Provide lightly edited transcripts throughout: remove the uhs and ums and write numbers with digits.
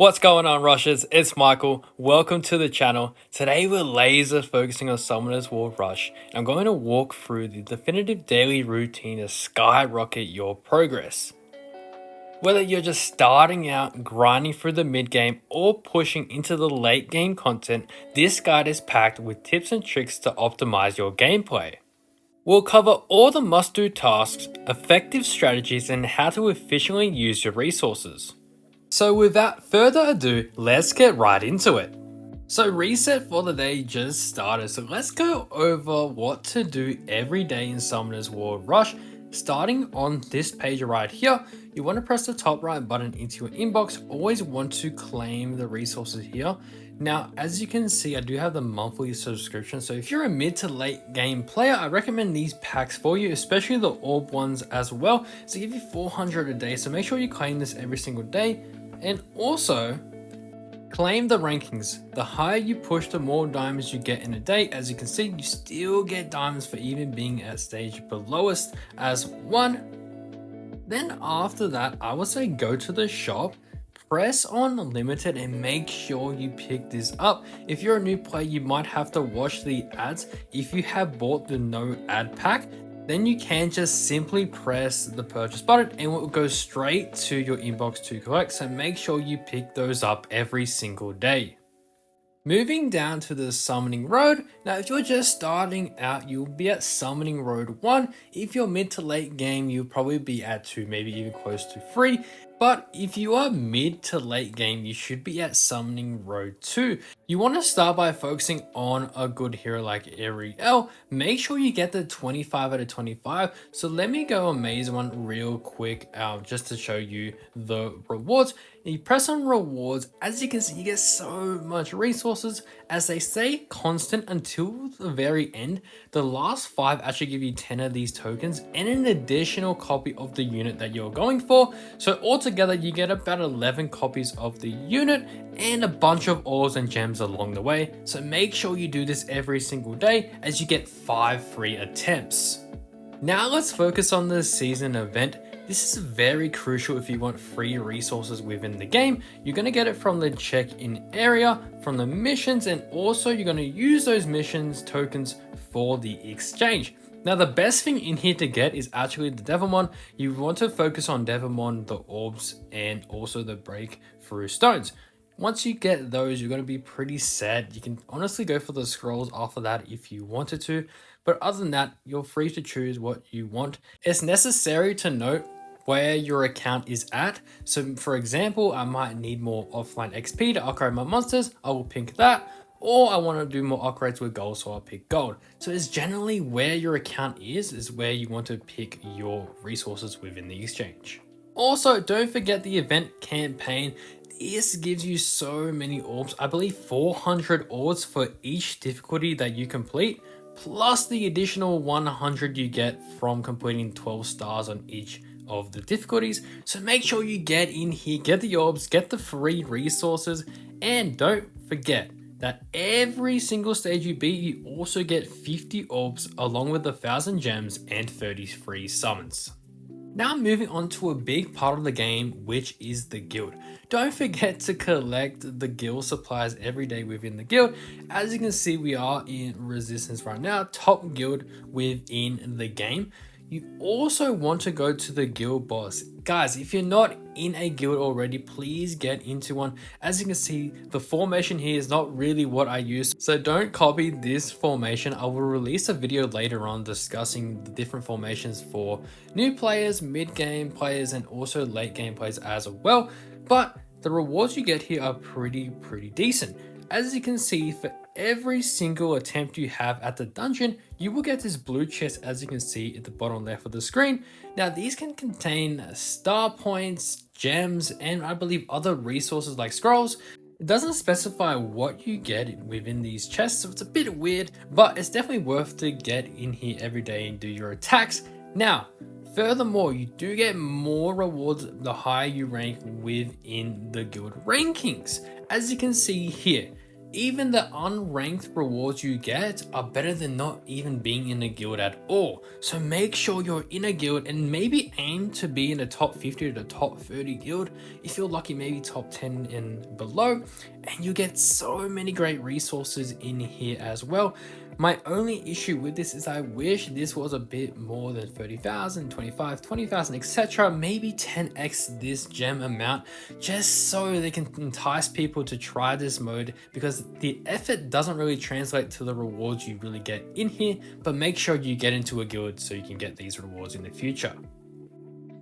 What's going on, Rushers? It's Michael. Welcome to the channel. Today we're laser focusing on SummonersWarRush. I'm going to walk through the definitive daily routine to skyrocket your progress. Whether you're just starting out, grinding through the mid game, or pushing into the late game content, this guide is packed with tips and tricks to optimize your gameplay. We'll cover all the must-do tasks, effective strategies, and how to efficiently use your resources. So without further ado, let's get right into it. So reset for the day just started, so let's go over what to do every day in SummonersWarRush. Starting on this page right here, you want to press the top right button into your inbox. Always want to claim the resources here. Now, as you can see, I do have the monthly subscription, so if you're a mid to late game player, I recommend these packs for you, especially the orb ones as well. So give you 400 a day, so make sure you claim this every single day. And also, claim the rankings. The higher you push, the more diamonds you get in a day. As you can see, you still get diamonds for even being at stage belowest as 1. Then after that, I would say go to the shop, press on limited, and make sure you pick this up. If you're a new player, you might have to watch the ads. If you have bought the no ad pack, then you can just simply press the purchase button and it will go straight to your inbox to collect. So make sure you pick those up every single day. Moving down to the summoning road. Now, if you're just starting out, you'll be at summoning road 1. If you're mid to late game, you'll probably be at 2, maybe even close to 3. But if you are mid to late game, you should be at summoning road 2. You want to start by focusing on a good hero like Ariel. Make sure you get the 25 out of 25. So let me go amaze one real quick just to show you the rewards. You press on rewards. As you can see, you get so much resources. As they stay constant until the very end. The last 5 actually give you 10 of these tokens and an additional copy of the unit that you're going for. So altogether, you get about 11 copies of the unit and a bunch of ores and gems along the way. So make sure you do this every single day as you get 5 free attempts. Now let's focus on the season event. This is very crucial if you want free resources within the game. You're going to get it from the check-in area, from the missions, and also you're going to use those missions tokens for the exchange. Now, the best thing in here to get is actually the Devilmon. You want to focus on Devilmon, the orbs, and also the breakthrough stones. Once you get those, you're going to be pretty sad. You can honestly go for the scrolls after that if you wanted to. But other than that, you're free to choose what you want. It's necessary to note where your account is at. So for example, I might need more offline XP to upgrade my monsters. I will pick that. Or I want to do more upgrades with gold, so I'll pick gold. So it's generally where your account is where you want to pick your resources within the exchange. Also, don't forget the event campaign. This gives you so many orbs. I believe 400 orbs for each difficulty that you complete, plus the additional 100 you get from completing 12 stars on each of the difficulties. So make sure you get in here, get the orbs, get the free resources, and don't forget that every single stage you beat, you also get 50 orbs along with 1,000 gems and 30 free summons. Now moving on to a big part of the game, which is the guild. Don't forget to collect the guild supplies every day within the guild. As you can see, we are in Resistance right now, top guild within the game. You also want to go to the guild boss. Guys, if you're not in a guild already, please get into one. As you can see, the formation here is not really what I use, so don't copy this formation. I will release a video later on discussing the different formations for new players, mid-game players, and also late-game players as well. But the rewards you get here are pretty decent. As you can see, for every single attempt you have at the dungeon, you will get this blue chest, as you can see at the bottom left of the screen. Now, these can contain star points, gems, and I believe other resources like scrolls. It doesn't specify what you get within these chests, so it's a bit weird, but it's definitely worth to get in here every day and do your attacks. Now, furthermore, you do get more rewards the higher you rank within the guild rankings. As you can see here, Even the unranked rewards you get are better than not even being in a guild at all. So make sure you're in a guild and maybe aim to be in the top 50 to the top 30 guild. If you're lucky, maybe top 10 and below, and you get so many great resources in here as well. My only issue with this is I wish this was a bit more than 30,000, 25, 20,000, etc. Maybe 10x this gem amount, just so they can entice people to try this mode, because the effort doesn't really translate to the rewards you really get in here. But make sure you get into a guild so you can get these rewards in the future.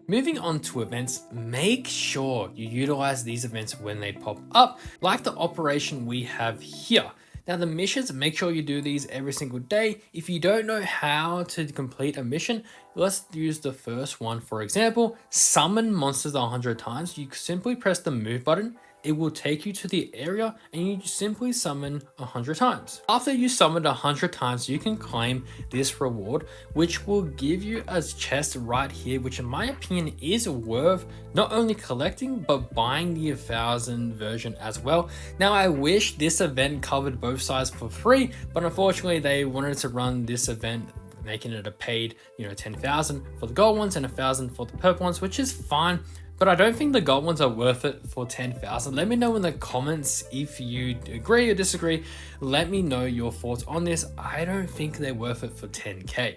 Moving on to events, make sure you utilize these events when they pop up, like the operation we have here. Now the missions, make sure you do these every single day. If you don't know how to complete a mission, let's use the first one for example. Summon monsters 100 times. You simply press the move button. It will take you to the area and you simply summon 100 times. After you summoned 100 times, you can claim this reward, which will give you a chest right here, which in my opinion is worth not only collecting, but buying the 1000 version as well. Now I wish this event covered both sides for free, but unfortunately they wanted to run this event making it a paid, 10,000 for the gold ones and 1,000 for the purple ones, which is fine. But I don't think the gold ones are worth it for 10,000. Let me know in the comments if you agree or disagree. Let me know your thoughts on this. I don't think they're worth it for 10k.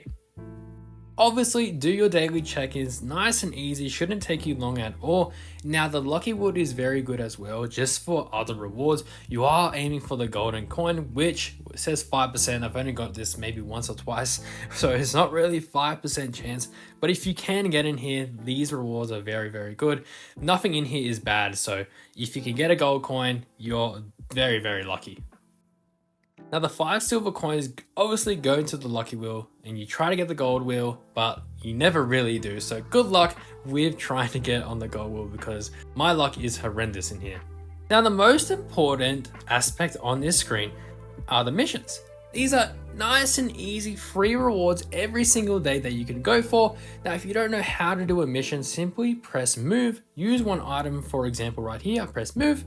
Obviously, do your daily check-ins, nice and easy, shouldn't take you long at all. Now the lucky wood is very good as well, just for other rewards. You are aiming for the golden coin, which says 5%. I've only got this maybe once or twice, so it's not really 5% chance. But if you can get in here, these rewards are very, very good. Nothing in here is bad, so if you can get a gold coin, you're very, very lucky. Now the 5 silver coins obviously go into the lucky wheel and you try to get the gold wheel, but you never really do. So good luck with trying to get on the gold wheel, because my luck is horrendous in here. Now the most important aspect on this screen are the missions. These are nice and easy free rewards every single day that you can go for. Now if you don't know how to do a mission, simply press move, use one item. For example right here, I press move.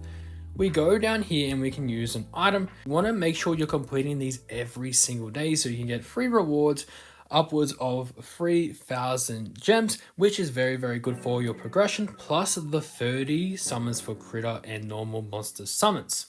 We go down here and we can use an item. You want to make sure you're completing these every single day so you can get free rewards upwards of 3,000 gems, which is very, very good for your progression, plus the 30 summons for critter and normal monster summons.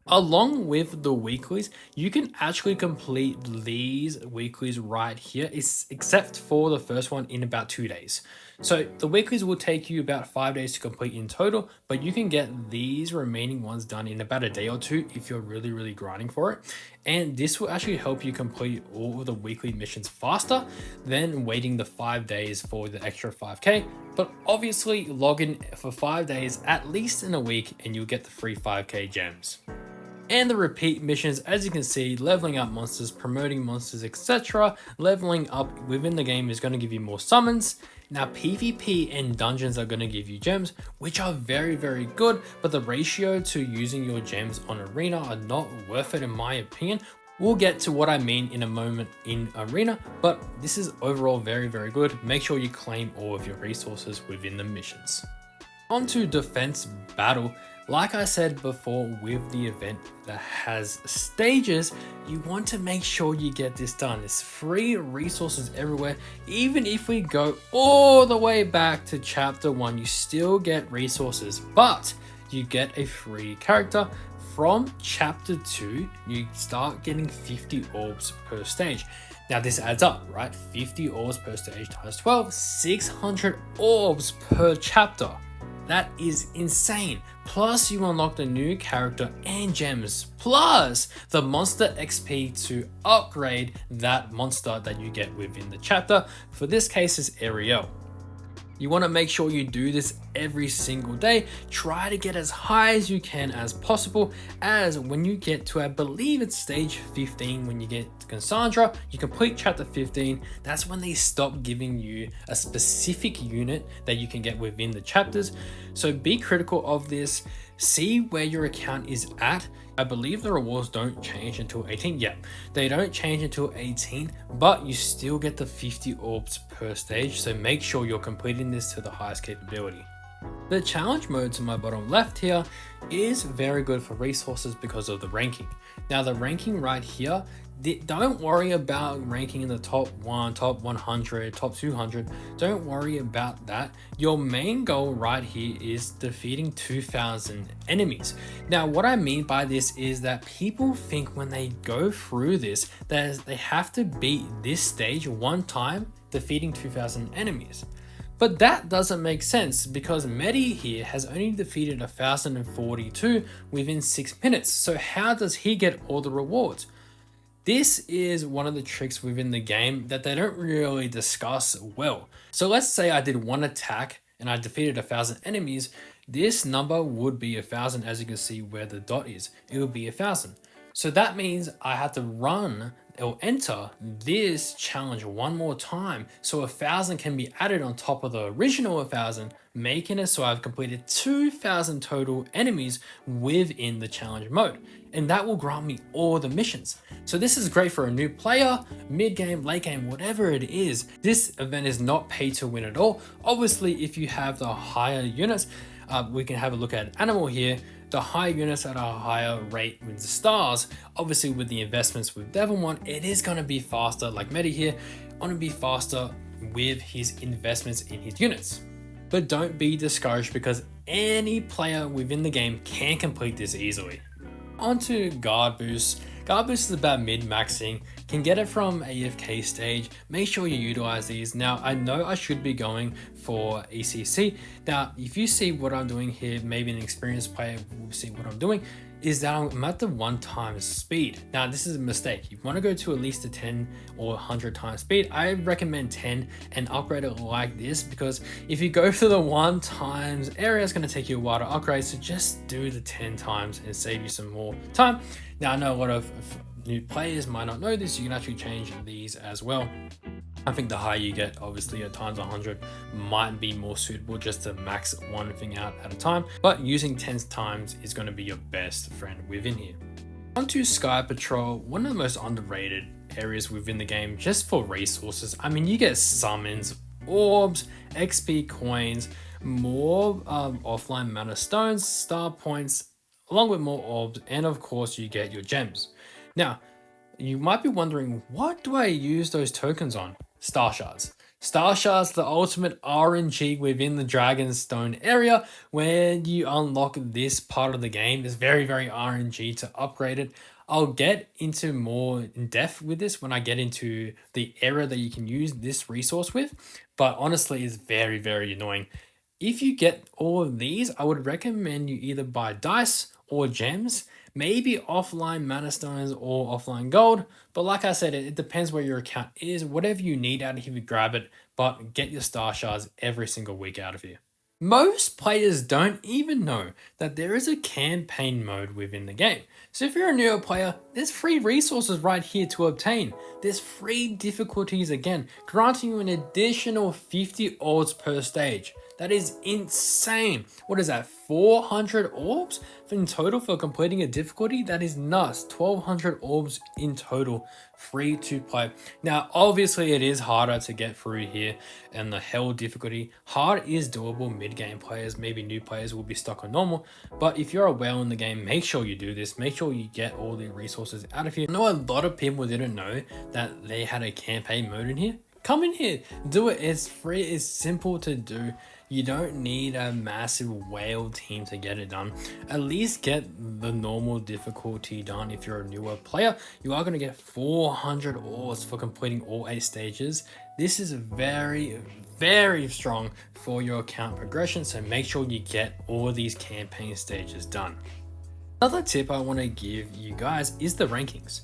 Along with the weeklies, you can actually complete these weeklies right here, except for the first one in about 2 days. So the weeklies will take you about 5 days to complete in total, but you can get these remaining ones done in about a day or two if you're really, really grinding for it. And this will actually help you complete all of the weekly missions faster than waiting the 5 days for the extra 5k. But obviously log in for 5 days, at least in a week, and you'll get the free 5k gems. And the repeat missions, as you can see, leveling up monsters, promoting monsters, etc. Leveling up within the game is going to give you more summons. Now PvP and dungeons are going to give you gems, which are very, very good, but the ratio to using your gems on arena are not worth it in my opinion. We'll get to what I mean in a moment in arena, but this is overall very, very good. Make sure you claim all of your resources within the missions. On to defense battle. Like I said before, with the event that has stages, you want to make sure you get this done. There's free resources everywhere. Even if we go all the way back to chapter 1, you still get resources, but you get a free character. From chapter 2, you start getting 50 orbs per stage. Now this adds up, right? 50 orbs per stage times 12, 600 orbs per chapter. That is insane. Plus you unlock the new character and gems, plus the monster XP to upgrade that monster that you get within the chapter. For this case is Ariel. You want to make sure you do this every single day. Try to get as high as you can as possible, as when you get to, I believe it's stage 15, when you get to Cassandra, you complete chapter 15, that's when they stop giving you a specific unit that you can get within the chapters. So be critical of this. See where your account is at. I believe the rewards don't change until 18. Yeah, they don't change until 18, but you still get the 50 orbs per stage. So make sure you're completing this to the highest capability. The challenge mode to my bottom left here is very good for resources because of the ranking. Now the ranking right here, don't worry about ranking in the top 1, top 100, top 200. Don't worry about that. Your main goal right here is defeating 2,000 enemies. Now what I mean by this is that people think when they go through this that they have to beat this stage one time, defeating 2,000 enemies. But that doesn't make sense because Medi here has only defeated 1,042 within 6 minutes. So how does he get all the rewards? This is one of the tricks within the game that they don't really discuss well. So let's say I did one attack and I defeated 1,000 enemies. This number would be 1,000, as you can see where the dot is. It would be 1,000. So that means I had to run or enter this challenge one more time, so 1,000 can be added on top of the original 1,000, making it so I've completed 2,000 total enemies within the challenge mode, and that will grant me all the missions. So this is great for a new player, mid game, late game, whatever it is. This event is not pay to win at all. Obviously, if you have the higher units, we can have a look at animal here. The higher units at a higher rate with the stars, obviously with the investments with Devon, it is going to be faster, like Medi here, going to be faster with his investments in his units. But don't be discouraged because any player within the game can complete this easily. Onto guard boost. Guard boost is about min-maxing, can get it from AFK stage. Make sure you utilize these. Now I know I should be going for ECC. Now if you see what I'm doing here, maybe an experienced player will see what I'm doing, is that I'm at the 1 times speed. Now this is a mistake. You want to go to at least a 10 or 100 times speed. I recommend 10 and upgrade it like this, because if you go for the 1 times area, it's going to take you a while to upgrade. So just do the 10 times and save you some more time. Now I know a lot of new players might not know this. You can actually change these as well. I think the higher you get, obviously at times 100 might be more suitable just to max one thing out at a time, but using 10 times is going to be your best friend within here. Onto Sky Patrol, one of the most underrated areas within the game just for resources. I mean, you get summons, orbs, XP coins, more offline mana stones, star points, along with more orbs, and of course you get your gems. Now, you might be wondering, what do I use those tokens on? Star Shards. Star Shards, the ultimate RNG within the Dragonstone area, where you unlock this part of the game. It's very, very RNG to upgrade it. I'll get into more in depth with this when I get into the area that you can use this resource with, but honestly, it's very, very annoying. If you get all of these, I would recommend you either buy dice or gems, maybe offline mana stones or offline gold. But like I said, it depends where your account is. Whatever you need out of here, grab it, but get your star shards every single week out of here. Most players don't even know that there is a campaign mode within the game. So if you're a newer player, there's free resources right here to obtain. There's free difficulties again, granting you an additional 50 orbs per stage. That is insane. What is that, 400 orbs in total for completing a difficulty? That is nuts. 1,200 orbs in total, free to play. Now, obviously it is harder to get through here and the hell difficulty. Hard is doable. Mid-game players, maybe new players will be stuck on normal. But if you're well in the game, make sure you do this. Make sure you get all the resources out of here. I know a lot of people didn't know that they had a campaign mode in here. Come in here, do it. It's free, it's simple to do. You don't need a massive whale team to get it done. At least get the normal difficulty done. If you're a newer player, you are going to get 400 orbs for completing all 8 stages. This is very, very strong for your account progression, so make sure you get all of these campaign stages done. Another tip I want to give you guys is the rankings.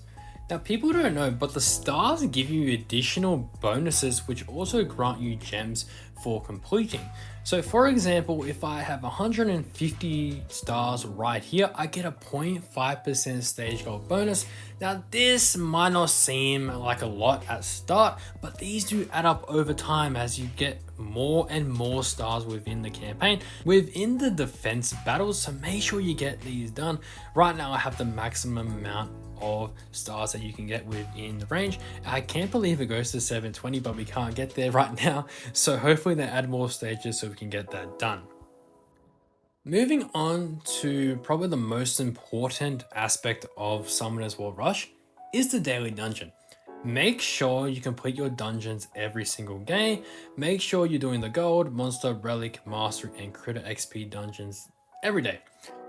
Now, people don't know, but the stars give you additional bonuses which also grant you gems for completing. So for example, if I have 150 stars right here, I get a 0.5% stage gold bonus. Now this might not seem like a lot at start, but these do add up over time as you get more and more stars within the campaign, within the defense battles. So make sure you get these done. Right now I have the maximum amount of stars that you can get within the range. I can't believe it goes to 720, but we can't get there right now. So hopefully they add more stages so we can get that done. Moving on to probably the most important aspect of Summoners War Rush is the daily dungeon. Make sure you complete your dungeons every single day. Make sure you're doing the gold, monster, relic, mastery, and critter XP dungeons every day.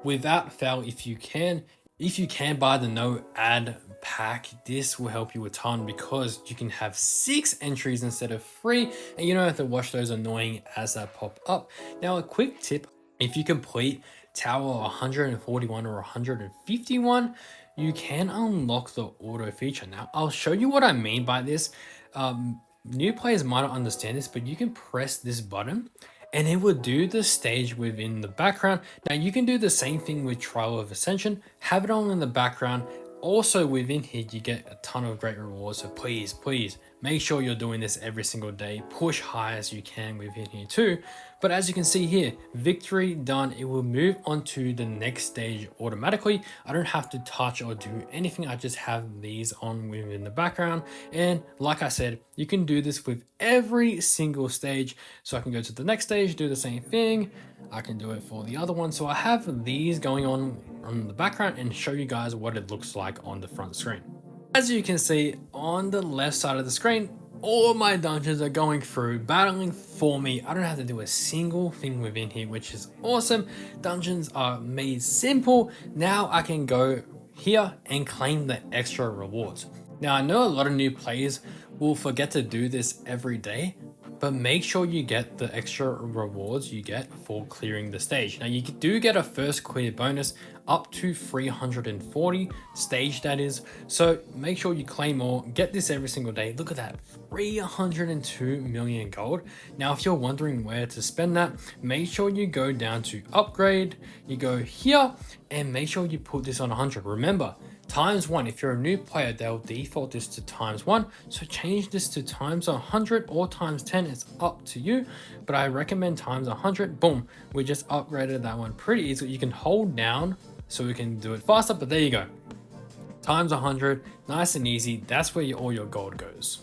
Without fail, if you can. If you can buy the no ad pack, this will help you a ton because you can have 6 entries instead of 3, and you don't have to watch those annoying ads that pop up. Now, a quick tip: if you complete Tower 141 or 151, you can unlock the auto feature. Now, I'll show you what I mean by this. New players might not understand this, but you can press this button and it will do the stage within the background. Now, you can do the same thing with Trial of Ascension, have it on in the background. Also within here, you get a ton of great rewards. So please, please make sure you're doing this every single day. Push high as you can within here too. But as you can see here, victory done. It will move on to the next stage automatically. I don't have to touch or do anything. I just have these on within the background. And like I said, you can do this with every single stage. So I can go to the next stage, do the same thing. I can do it for the other one. So I have these going on the background and show you guys what it looks like on the front screen. As you can see on the left side of the screen, all of my dungeons are going through, battling for me. I don't have to do a single thing within here, which is awesome. Dungeons are made simple. Now I can go here and claim the extra rewards. Now, I know a lot of new players will forget to do this every day, but make sure you get the extra rewards you get for clearing the stage. Now, you do get a first clear bonus up to 340 stage, that is. So make sure you claim more, get this every single day. Look at that, 302 million gold. Now, if you're wondering where to spend that, make sure you go down to upgrade, you go here, and make sure you put this on 100. Remember, ×1. If you're a new player, they'll default this to ×1. So change this to ×100 or ×10. It's up to you, but I recommend ×100. Boom, we just upgraded that one pretty easily. You can hold down so we can do it faster, but there you go. ×100, nice and easy. That's where all your gold goes.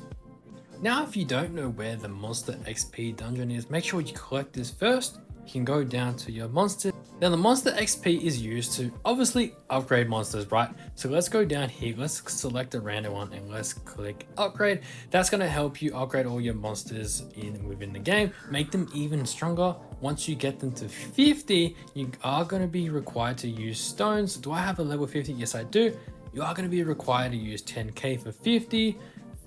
Now, if you don't know where the monster XP dungeon is, make sure you collect this first. You can go down to your monster. Now, the monster XP is used to obviously upgrade monsters, right? So let's go down here, let's select a random one and let's click upgrade. That's going to help you upgrade all your monsters within the game, make them even stronger. Once you get them to 50, you are going to be required to use stones. Do I have a level 50? Yes, I do. You are going to be required to use 10k for 50.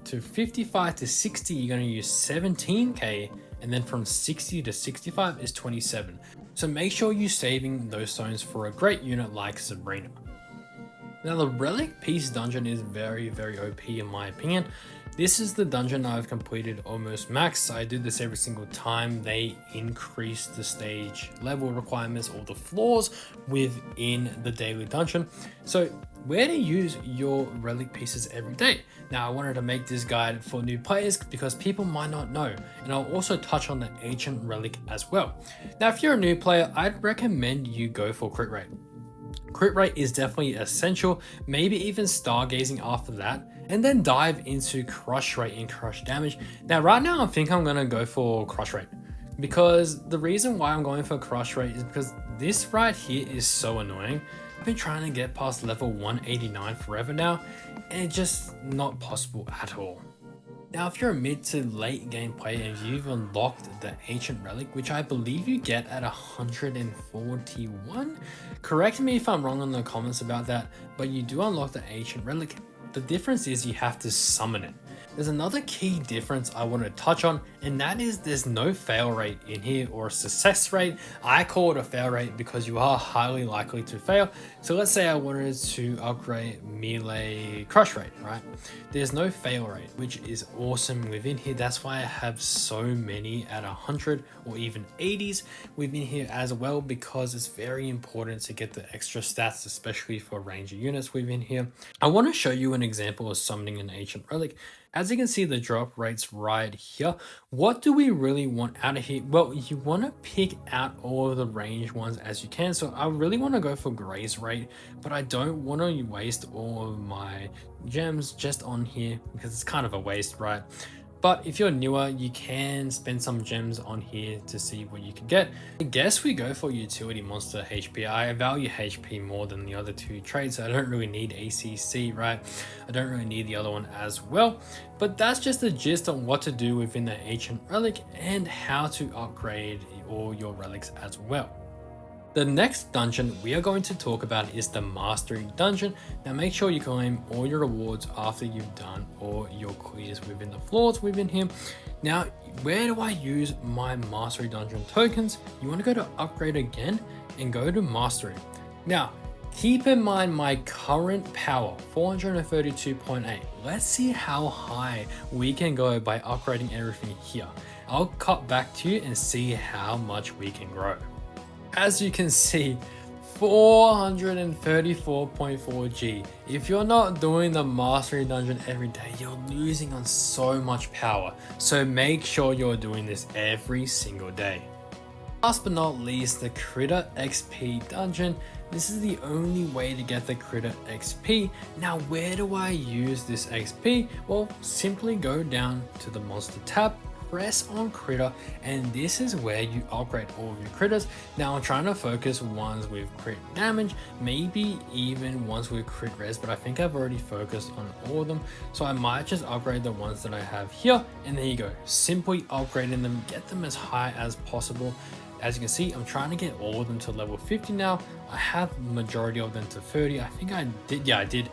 To 55 to 60, you're going to use 17k. And then from 60 to 65 is 27. So make sure you're saving those stones for a great unit like Sabrina. Now, the relic piece dungeon is very, very OP in my opinion. This is the dungeon I've completed almost max. I do this every single time they increase the stage level requirements or the floors within the daily dungeon. So where to use your relic pieces every day. Now, I wanted to make this guide for new players because people might not know, and I'll also touch on the ancient relic as well. Now, if you're a new player, I'd recommend you go for crit rate. Crit rate is definitely essential, maybe even stargazing after that, and then dive into crush rate and crush damage. Now, right now, I think I'm gonna go for crush rate because the reason why I'm going for crush rate is because this right here is so annoying. I've been trying to get past level 189 forever now, and it's just not possible at all. Now, if you're a mid to late game player and you've unlocked the ancient relic, which I believe you get at 141, correct me if I'm wrong in the comments about that, but you do unlock the ancient relic. The difference is you have to summon it. There's another key difference I want to touch on, and that is there's no fail rate in here or success rate. I call it a fail rate because you are highly likely to fail. So let's say I wanted to upgrade melee crush rate, right? There's no fail rate, which is awesome within here. That's why I have so many at 100 or even 80s within here as well, because it's very important to get the extra stats, especially for ranger units within here. I want to show you an example of summoning an ancient relic. As you can see, the drop rates right here. What do we really want out of here? Well, you want to pick out all of the range ones as you can. So I really want to go for graze rate, but I don't want to waste all of my gems just on here because it's kind of a waste, right? But if you're newer, you can spend some gems on here to see what you can get. I guess we go for utility monster HP. I value HP more than the other two traits, so I don't really need ACC, right? I don't really need the other one as well. But that's just the gist on what to do within the ancient relic and how to upgrade all your relics as well. The next dungeon we are going to talk about is the Mastery Dungeon. Now make sure you claim all your rewards after you've done all your clears within the floors within here. Now, where do I use my Mastery Dungeon tokens? You want to go to Upgrade again and go to Mastery. Now, keep in mind my current power, 432.8. Let's see how high we can go by upgrading everything here. I'll cut back to you and see how much we can grow. As you can see, 434.4 G. If you're not doing the Mastery Dungeon every day, you're losing on so much power. So make sure you're doing this every single day. Last but not least, the Critter XP Dungeon. This is the only way to get the Critter XP. Now, where do I use this XP? Well, simply go down to the Monster tab, press on Critter, and this is where you upgrade all of your critters. Now I'm trying to focus ones with crit damage, maybe even ones with crit res, but I think I've already focused on all of them, so I might just upgrade the ones that I have here. And there you go, simply upgrading them, get them as high as possible. As you can see, I'm trying to get all of them to level 50 now. I have majority of them to 30. I think I did, yeah, I did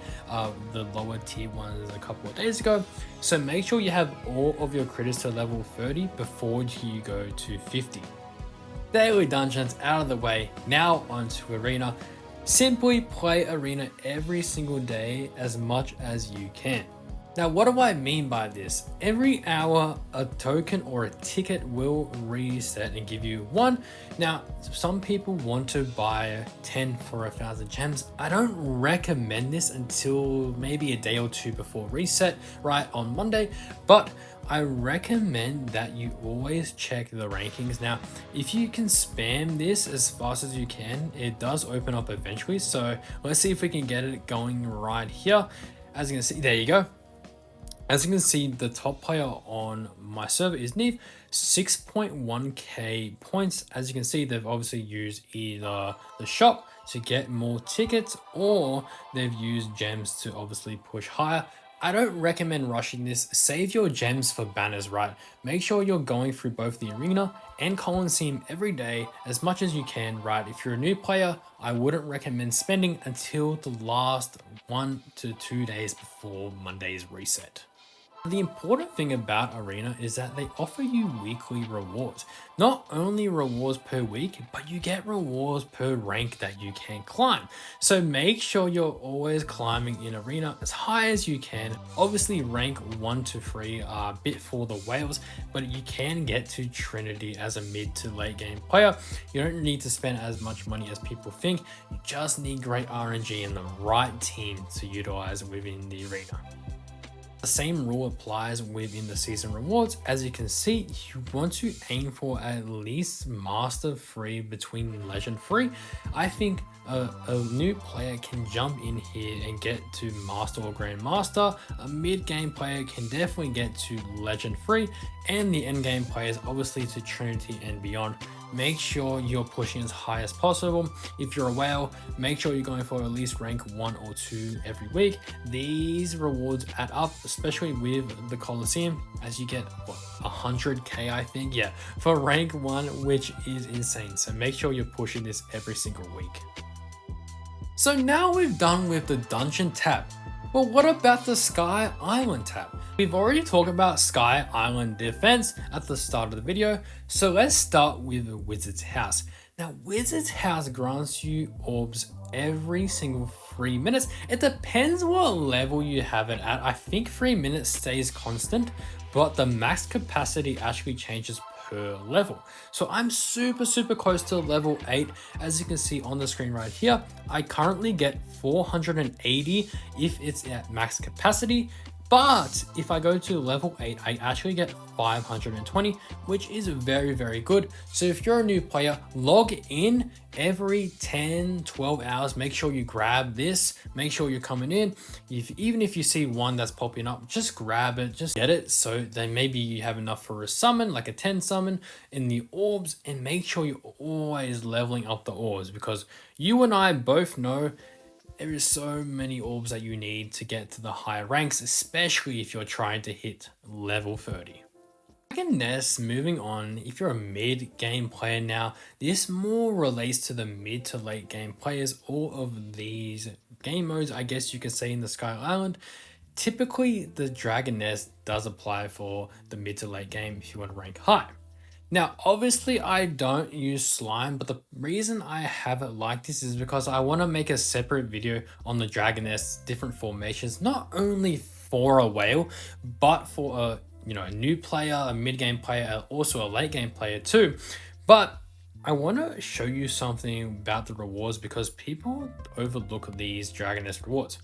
the lower tier ones a couple of days ago. So make sure you have all of your critters to level 30 before you go to 50. Daily dungeons out of the way, now onto Arena. Simply play Arena every single day as much as you can. Now, what do I mean by this? Every hour, a token or a ticket will reset and give you one. Now, some people want to buy 10 for 1,000 gems. I don't recommend this until maybe a day or two before reset, right, on Monday. But I recommend that you always check the rankings. Now, if you can spam this as fast as you can, it does open up eventually. So let's see if we can get it going right here. As you can see, there you go. As you can see, the top player on my server is Neve, 6.1k points. As you can see, they've obviously used either the shop to get more tickets, or they've used gems to obviously push higher. I don't recommend rushing this. Save your gems for banners, right? Make sure you're going through both the Arena and Colosseum every day as much as you can, right? If you're a new player, I wouldn't recommend spending until the last 1 to 2 days before Monday's reset. The important thing about Arena is that they offer you weekly rewards. Not only rewards per week, but you get rewards per rank that you can climb. So make sure you're always climbing in Arena as high as you can. Obviously rank 1 to 3 are a bit for the whales, but you can get to Trinity as a mid to late game player. You don't need to spend as much money as people think. You just need great RNG and the right team to utilize within the Arena. The same rule applies within the season rewards. As you can see, you want to aim for at least Master 3 between Legend 3. I think a new player can jump in here and get to Master or Grandmaster. A mid-game player can definitely get to Legend 3, and the end-game players obviously to Trinity and beyond. Make sure you're pushing as high as possible. If you're a whale, make sure you're going for at least rank 1 or 2 every week. These rewards add up, especially with the Colosseum, as you get what, 100k, I think, yeah, for rank 1, which is insane. So make sure you're pushing this every single week. So now we've done with the dungeon tab. Well, what about the Sky Island tab? We've already talked about Sky Island defense at the start of the video, so let's start with the Wizard's House. Now, Wizard's House grants you orbs every single 3 minutes. It depends what level you have it at. I think 3 minutes stays constant, but the max capacity actually changes per level. So I'm super close to level 8. As you can see on the screen right here, I currently get 480 if it's at max capacity. But if I go to level 8, I actually get 520, which is very, very good. So if you're a new player, log in every 10-12 hours. Make sure you grab this. Make sure you're coming in. Even if you see one that's popping up, just grab it, just get it. So then maybe you have enough for a summon, like a 10 summon in the orbs, and make sure you're always leveling up the orbs, because you and I both know there is so many orbs that you need to get to the higher ranks, especially if you're trying to hit level 30. Nest, moving on, if you're a mid-game player now, this more relates to the mid to late game players. All of these game modes, I guess you could say, in the Sky Island, typically the Dragon Nest does apply for the mid to late game if you want to rank high. Now, obviously I don't use slime, but the reason I have it like this is because I want to make a separate video on the Dragon Nest, different formations, not only for a whale, but for a a new player, a mid-game player, also a late-game player too. But I want to show you something about the rewards, because people overlook these Dragon Nest rewards.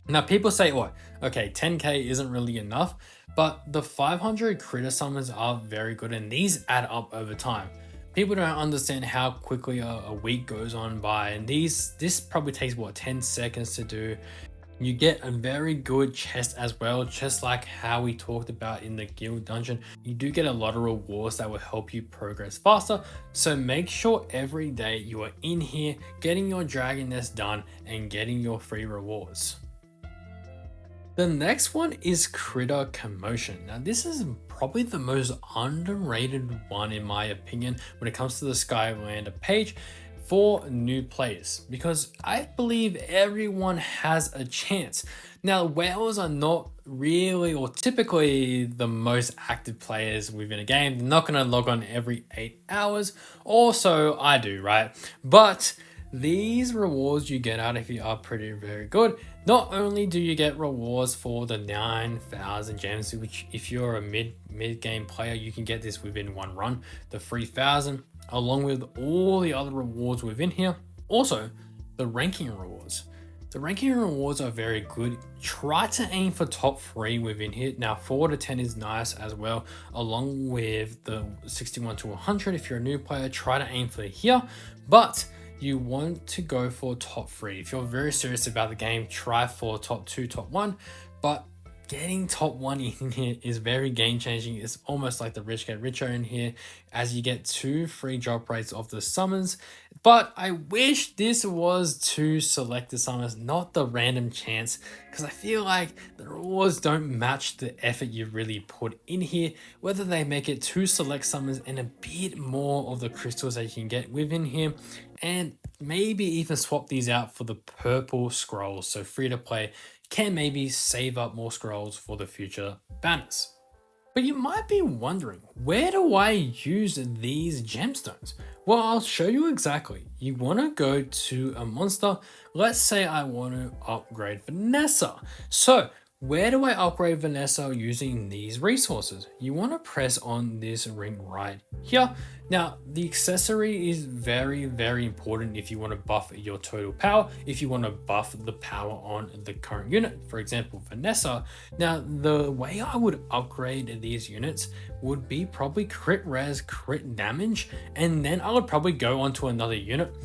Now, people say, what? Okay, 10k isn't really enough, but the 500 critter summons are very good, and these add up over time. People don't understand how quickly a week goes on by, and this probably takes, what, 10 seconds to do. You get a very good chest as well, just like how we talked about in the guild dungeon. You do get a lot of rewards that will help you progress faster, so make sure every day you are in here getting your Dragon Nest done and getting your free rewards. The next one is Critter Commotion. Now, this is probably the most underrated one in my opinion when it comes to the Skylander page for new players, because I believe everyone has a chance. Now, whales are not really or typically the most active players within a game. They're not going to log on every 8 hours, or so I do, right? But these rewards you get out if you are pretty very good. Not only do you get rewards for the 9,000 gems, which if you're a mid-game player, you can get this within one run, the 3,000, along with all the other rewards within here. Also, the ranking rewards. The ranking rewards are very good. Try to aim for top 3 within here. Now, 4 to 10 is nice as well, along with the 61 to 100. If you're a new player, try to aim for here, but you want to go for top 3. If you're very serious about the game, try for top 2, top 1, but getting top 1 in here is very game changing. It's almost like the rich get richer in here, as you get 2 free drop rates of the summons. But I wish this was to select the summons, not the random chance, because I feel like the rewards don't match the effort you really put in here. Whether they make it 2 select summons and a bit more of the crystals that you can get within here, and maybe even swap these out for the purple scrolls, so free to play can maybe save up more scrolls for the future banners. But you might be wondering, where do I use these gemstones? Well, I'll show you exactly. You want to go to a monster. Let's say I want to upgrade Vanessa. So where do I upgrade Vanessa using these resources? You want to press on this ring right here. Now, the accessory is very, very important if you want to buff your total power, if you want to buff the power on the current unit, for example, Vanessa. Now, the way I would upgrade these units would be probably crit res, crit damage, and then I would probably go on to another unit.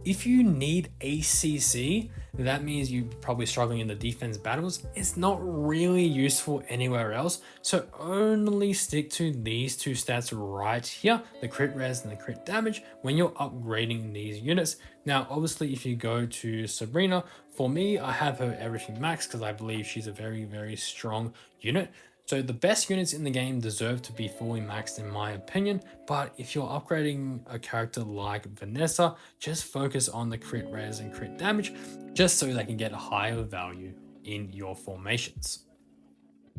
If you need ACC, that means you're probably struggling in the defense battles. It's not really useful anywhere else, so only stick to these 2 stats right here, the crit res and the crit damage, when you're upgrading these units. Now, obviously, if you go to Sabrina, for me, I have her everything max because I believe she's a very, very strong unit. So the best units in the game deserve to be fully maxed in my opinion, but if you're upgrading a character like Vanessa, just focus on the crit res and crit damage, just so they can get a higher value in your formations.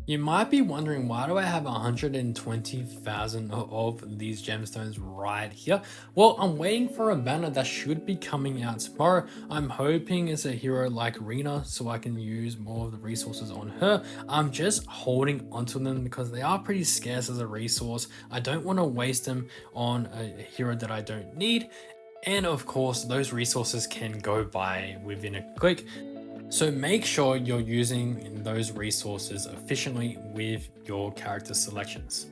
You might be wondering, why do I have 120,000 of these gemstones right here? Well, I'm waiting for a banner that should be coming out tomorrow. I'm hoping it's a hero like Rena, so I can use more of the resources on her. I'm just holding onto them because they are pretty scarce as a resource. I don't want to waste them on a hero that I don't need. And of course, those resources can go by within a click. So make sure you're using those resources efficiently with your character selections.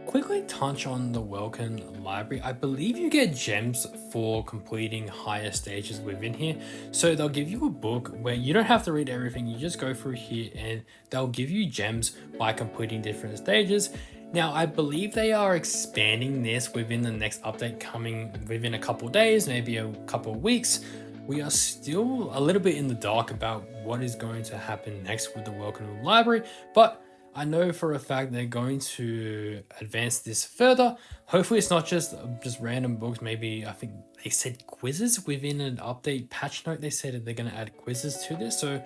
Quickly touch on the Welkin Library. I believe you get gems for completing higher stages within here. So they'll give you a book where you don't have to read everything. You just go through here and they'll give you gems by completing different stages. Now, I believe they are expanding this within the next update coming within a couple days, maybe a couple of weeks. We are still a little bit in the dark about what is going to happen next with the Welcome Library, but I know for a fact they're going to advance this further. Hopefully it's not just random books. Maybe I think they said quizzes within an update patch note. They said that they're going to add quizzes to this. So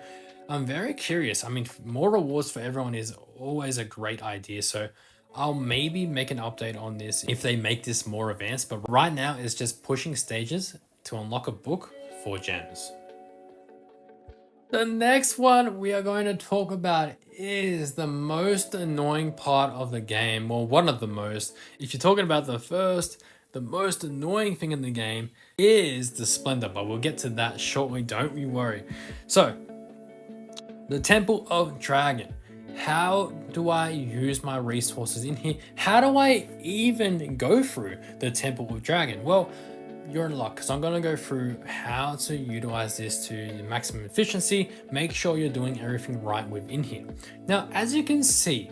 I'm very curious. I mean, more rewards for everyone is always a great idea. So I'll maybe make an update on this if they make this more advanced. But right now it's just pushing stages to unlock a book for gems. The next one we are going to talk about is the most annoying part of the game, or one of the most. If you're talking about the most annoying thing in the game is the Splendor, but we'll get to that shortly, don't you worry. So, the Temple of Dragon. How do I use my resources in here? How do I even go through the Temple of Dragon? Well, you're in luck because I'm going to go through how to utilize this to your maximum efficiency. Make sure you're doing everything right within here. Now, as you can see,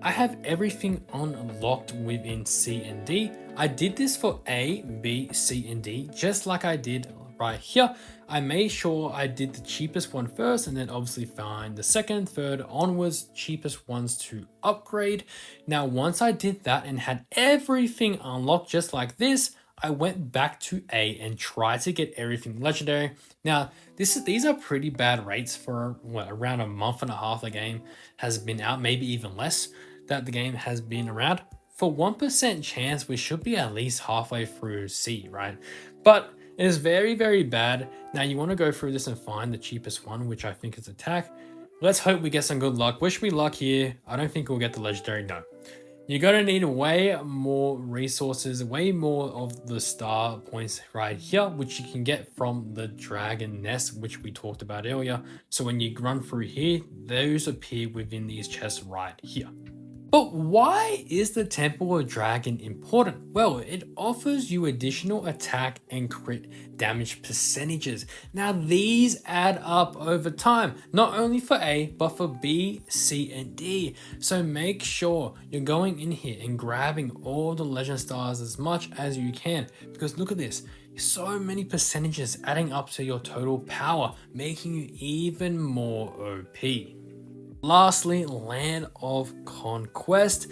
I have everything unlocked within C and D. I did this for A, B, C, and D, just like I did right here. I made sure I did the cheapest one first and then obviously find the second, third onwards cheapest ones to upgrade. Now, once I did that and had everything unlocked just like this, I went back to A and tried to get everything legendary. Now, these are pretty bad rates for around a month and a half the game has been out, maybe even less that the game has been around. For 1% chance, we should be at least halfway through C, right? But it is very, very bad. Now, you want to go through this and find the cheapest one, which I think is attack. Let's hope we get some good luck. Wish me luck here. I don't think we'll get the legendary, no. You're going to need way more resources, way more of the star points right here, which you can get from the dragon nest, which we talked about earlier. So when you run through here, those appear within these chests right here. But why is the Temple of Dragon important? Well, it offers you additional attack and crit damage percentages. Now, these add up over time, not only for A, but for B, C, and D. So make sure you're going in here and grabbing all the legend stars as much as you can, because look at this. So many percentages adding up to your total power, making you even more OP. Lastly, Land of Conquest.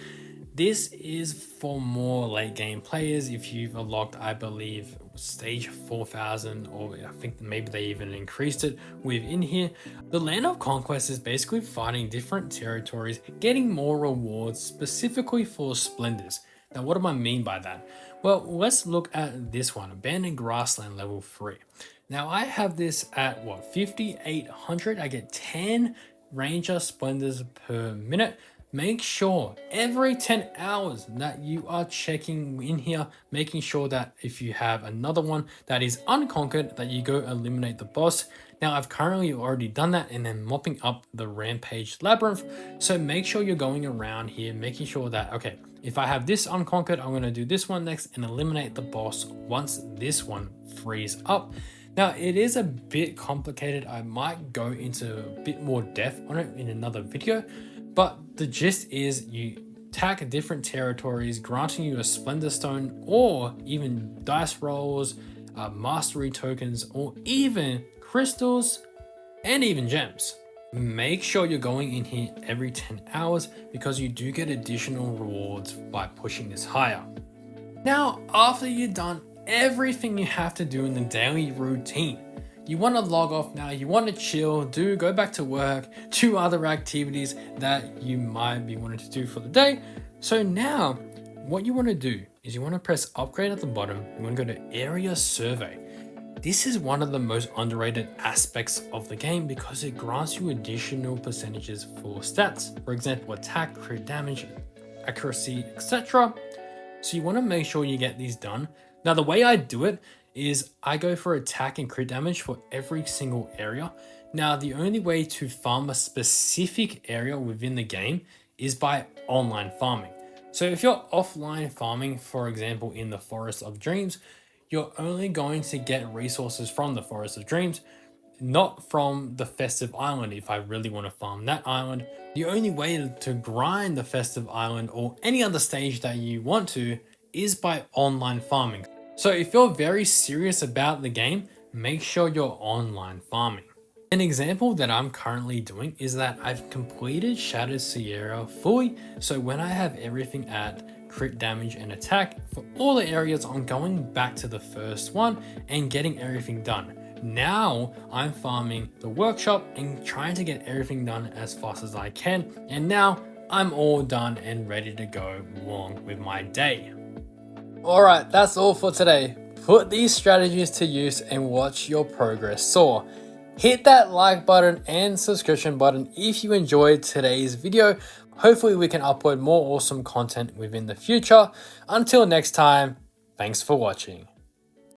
This is for more late game players. If you've unlocked, I believe, stage 4000, or I think maybe they even increased it within here. The Land of Conquest is basically fighting different territories, getting more rewards specifically for splendors. Now, what do I mean by that? Well, let's look at this one, Abandoned Grassland level 3. Now, I have this at what, 5800. I get 10 Ranger Splendors per minute. Make sure every 10 hours that you are checking in here, making sure that if you have another one that is unconquered, that you go eliminate the boss. Now, I've currently already done that and then mopping up the Rampage Labyrinth. So make sure you're going around here, making sure that, okay, if I have this unconquered, I'm going to do this one next and eliminate the boss once this one frees up. Now, it is a bit complicated. I might go into a bit more depth on it in another video, but the gist is you attack different territories, granting you a Splendor Stone or even dice rolls, mastery tokens, or even crystals and even gems. Make sure you're going in here every 10 hours because you do get additional rewards by pushing this higher. Now, after you're done everything you have to do in the daily routine, you want to log off now, you want to chill, go back to work, do other activities that you might be wanting to do for the day. So now what you want to do is you want to press upgrade at the bottom. You want to go to area survey. This is one of the most underrated aspects of the game because it grants you additional percentages for stats. For example, attack, crit damage, accuracy, etc. So you want to make sure you get these done. Now, the way I do it is I go for attack and crit damage for every single area. Now, the only way to farm a specific area within the game is by online farming. So if you're offline farming, for example, in the Forest of Dreams, you're only going to get resources from the Forest of Dreams, not from the Festive Island. If I really want to farm that island, the only way to grind the Festive Island or any other stage that you want to is by online farming. So if you're very serious about the game, make sure you're online farming. An example that I'm currently doing is that I've completed Shattered Sierra fully, so when I have everything at crit damage and attack for all the areas, I'm going back to the first one and getting everything done. Now I'm farming the workshop and trying to get everything done as fast as I can, and now I'm all done and ready to go along with my day. Alright, that's all for today. Put these strategies to use and watch your progress soar. Hit that like button and subscription button if you enjoyed today's video. Hopefully we can upload more awesome content within the future. Until next time, thanks for watching.